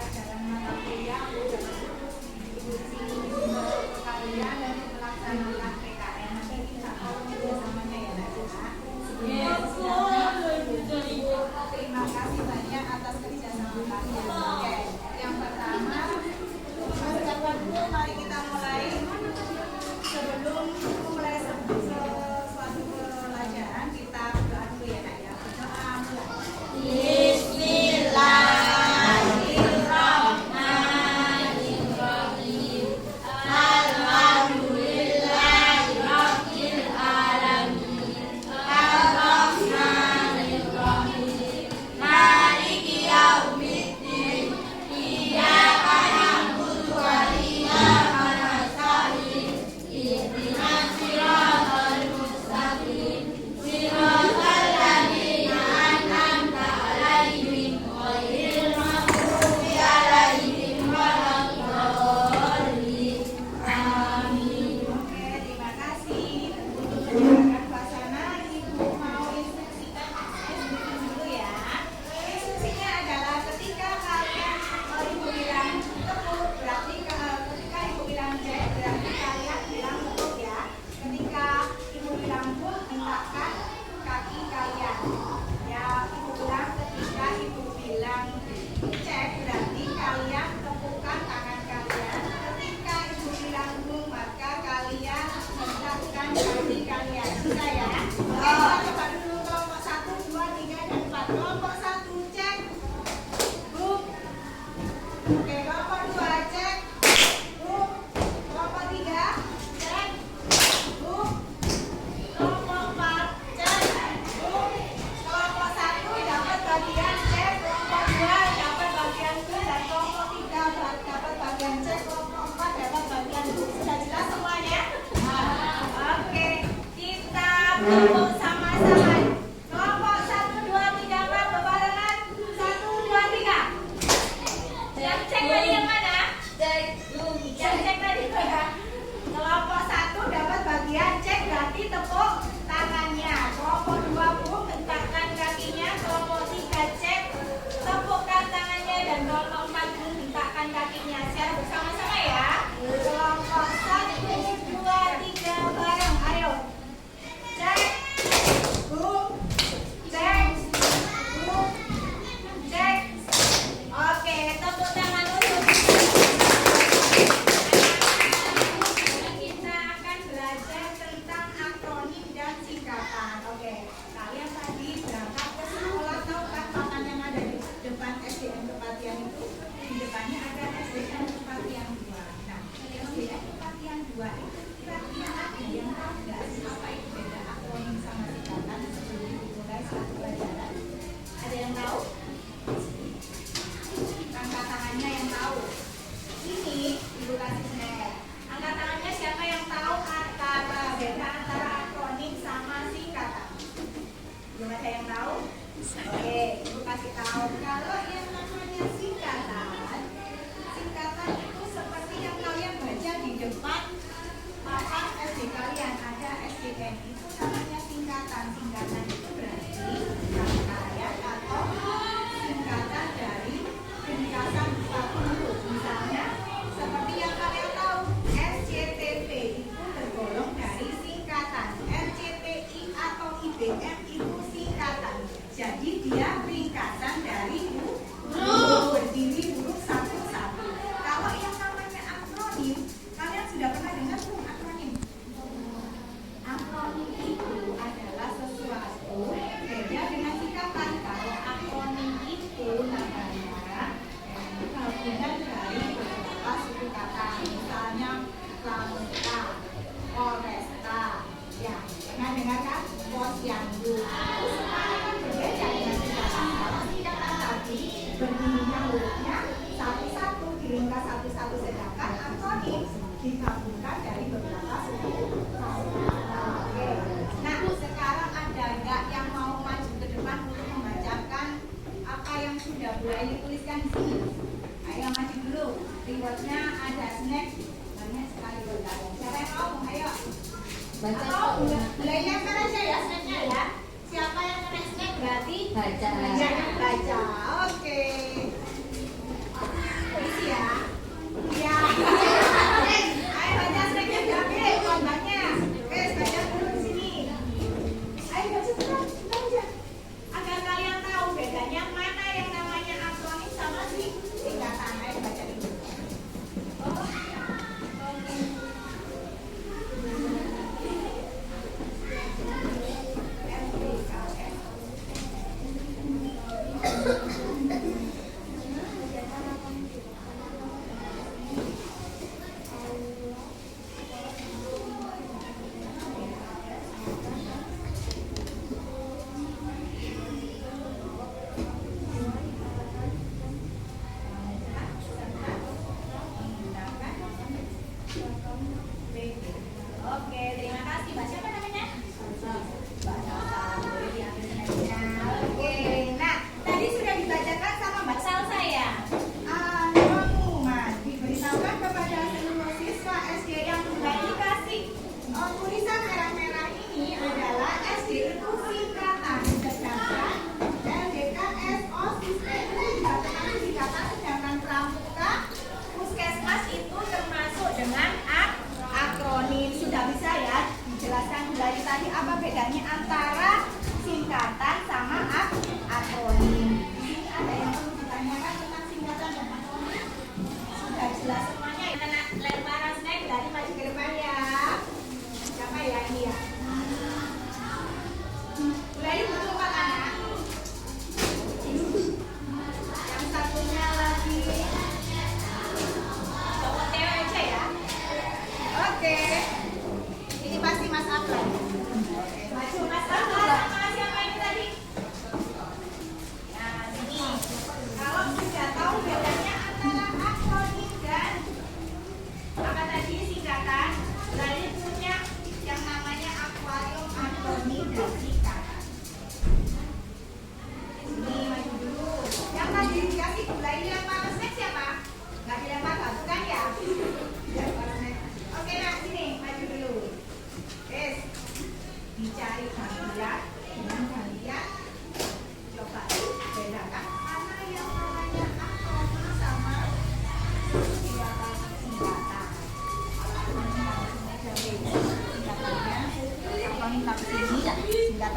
pelajaran mata kuliah kalian dan melaksanakan PKN. Nanti kita tolong kerjasamanya ya Nak. Terima kasih banyak atas kerjasama kalian. Oke, yang pertama, mari kita mulai. Sebelum mulai suatu pelajaran, kita berdoa dulu ya Nak ya. Berdoa mulai. Belajarkan aja ya snacknya ya. Siapa yang snack berarti baca. Baca. Oke.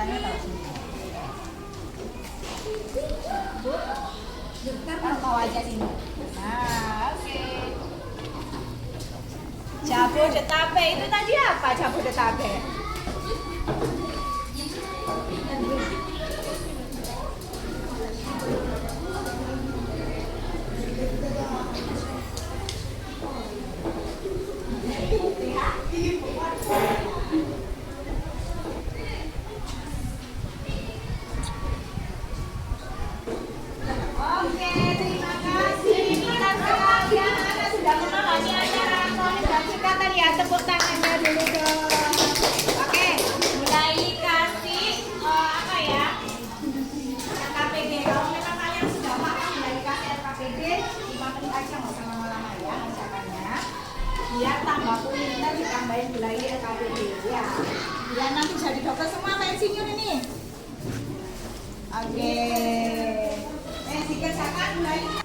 tangannya taruh sini. Bu, mau aja sini. Nah, oke. Jabodetabek itu tadi apa Jabodetabek? Oke, terima kasih kita sekalian. Anda sudah memahami acara komunitas singkatan ya. Tepuk tangannya dulu dong. Oke, mulai dikasih apa ya? RKPD. Kalau memang kalian sudah paham mulai dikasih RKPD, 5 menit aja nggak usah lama-lama ya acaranya. Biar tambah pintar ditambahin mulai RKPD ya. Biar nanti jadi dokter semua apa insinyur ini. Oke. Dikerjakan mulai